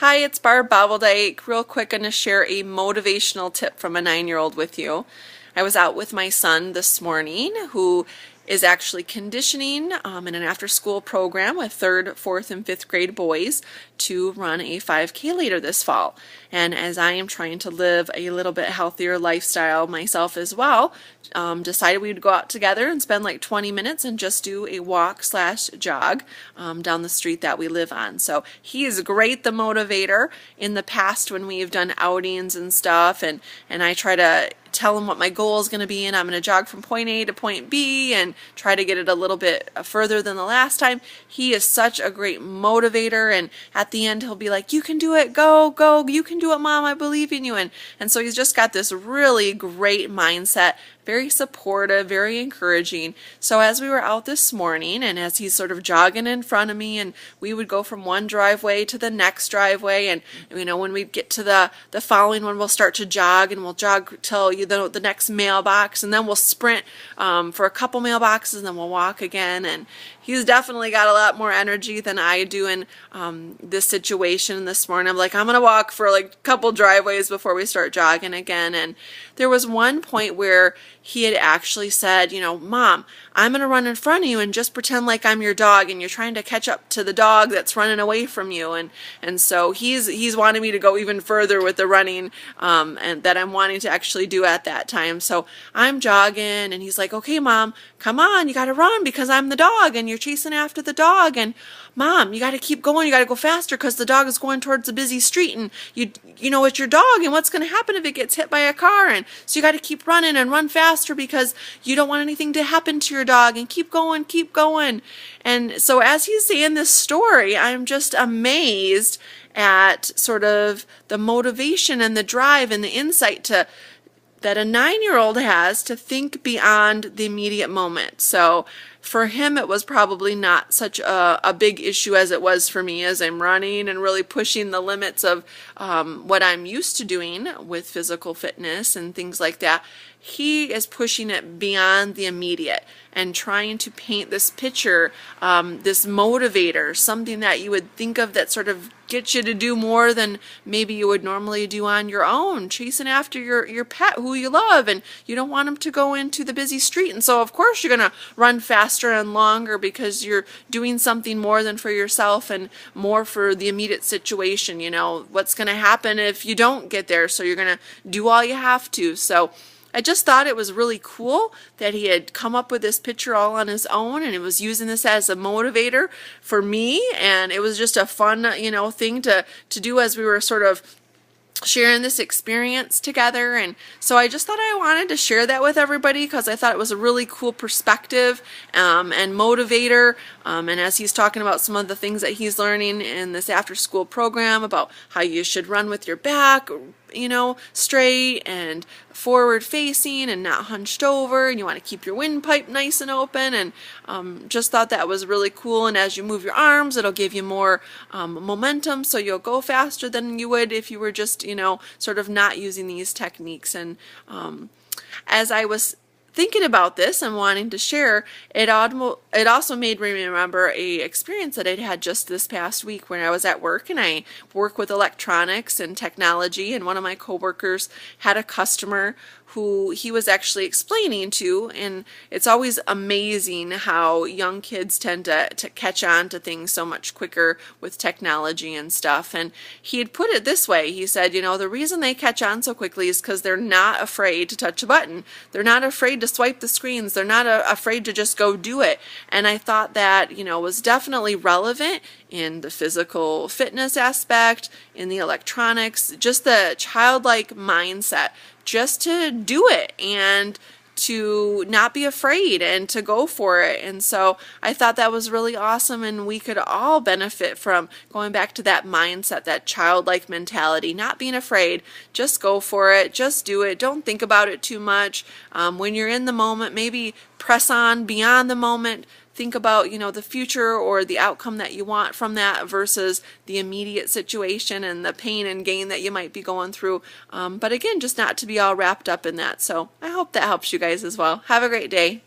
Hi, it's Barb Bobeldike. Real quick, I'm going to share a motivational tip from a 9-year-old with you. I was out with my son this morning, who is actually conditioning in an after-school program with 3rd, 4th, and 5th grade boys to run a 5K later this fall. And as I am trying to live a little bit healthier lifestyle myself as well, decided we would go out together and spend like 20 minutes and just do a walk/jog down the street that we live on. So he is great, the motivator. In the past when we've done outings and stuff, and I try to tell him what my goal is going to be, and I'm going to jog from point A to point B and try to get it a little bit further than the last time. He is such a great motivator, and at the end he'll be like, "You can do it, go, you can do it, Mom, I believe in you." And so he's just got this really great mindset, very supportive, very encouraging. So as we were out this morning, and as he's sort of jogging in front of me, and we would go from one driveway to the next driveway, and when we get to the following one, we'll start to jog, and we'll jog till the next mailbox, and then we'll sprint for a couple mailboxes, and then we'll walk again. And he's definitely got a lot more energy than I do in this situation this morning. I'm like, I'm gonna walk for like a couple driveways before we start jogging again. And there was one point where he had actually said, "Mom, I'm gonna run in front of you and just pretend like I'm your dog, and you're trying to catch up to the dog that's running away from you." And so he's wanting me to go even further with the running, and that I'm wanting to actually do at that time. So I'm jogging, and he's like, "Okay, Mom, come on, you gotta run because I'm the dog, and you're chasing after the dog. And Mom, you gotta keep going, you gotta go faster because the dog is going towards a busy street, and you know it's your dog, and what's gonna happen if it gets hit by a car, and so you gotta keep running and run faster because you don't want anything to happen to your dog, and keep going, keep going." And so as he's saying this story, I'm just amazed at sort of the motivation and the drive and the insight that a 9-year-old has to think beyond the immediate moment. So for him, it was probably not such a big issue as it was for me, as I'm running and really pushing the limits of what I'm used to doing with physical fitness and things like that. He is pushing it beyond the immediate and trying to paint this picture, this motivator, something that you would think of that sort of gets you to do more than maybe you would normally do on your own, chasing after your pet who you love, and you don't want him to go into the busy street. And so of course you're going to run faster and longer because you're doing something more than for yourself and more for the immediate situation. What's going to happen if you don't get there, so you're going to do all you have to. So I just thought it was really cool that he had come up with this picture all on his own, and he was using this as a motivator for me, and it was just a fun, thing to do as we were sort of sharing this experience together. And so I just thought I wanted to share that with everybody because I thought it was a really cool perspective and motivator. And as he's talking about some of the things that he's learning in this after-school program about how you should run with your back, straight and forward facing and not hunched over, and you want to keep your windpipe nice and open, and just thought that was really cool. And as you move your arms, it'll give you more momentum, so you'll go faster than you would if you were just sort of not using these techniques. And as I was thinking about this and wanting to share, it also made me remember a experience that I'd had just this past week when I was at work, and I work with electronics and technology, and one of my coworkers had a customer who he was actually explaining to, and it's always amazing how young kids tend to catch on to things so much quicker with technology and stuff. And he had put it this way. He said, the reason they catch on so quickly is because they're not afraid to touch a button. They're not afraid to swipe the screens. They're not afraid to just go do it. And I thought that, was definitely relevant in the physical fitness aspect, in the electronics, just the childlike mindset, just to do it and to not be afraid and to go for it. And so I thought that was really awesome, and we could all benefit from going back to that mindset, that childlike mentality, not being afraid, just go for it, just do it, don't think about it too much. When you're in the moment, maybe press on beyond the moment. Think about, the future or the outcome that you want from that versus the immediate situation and the pain and gain that you might be going through. But again, just not to be all wrapped up in that. So I hope that helps you guys as well. Have a great day.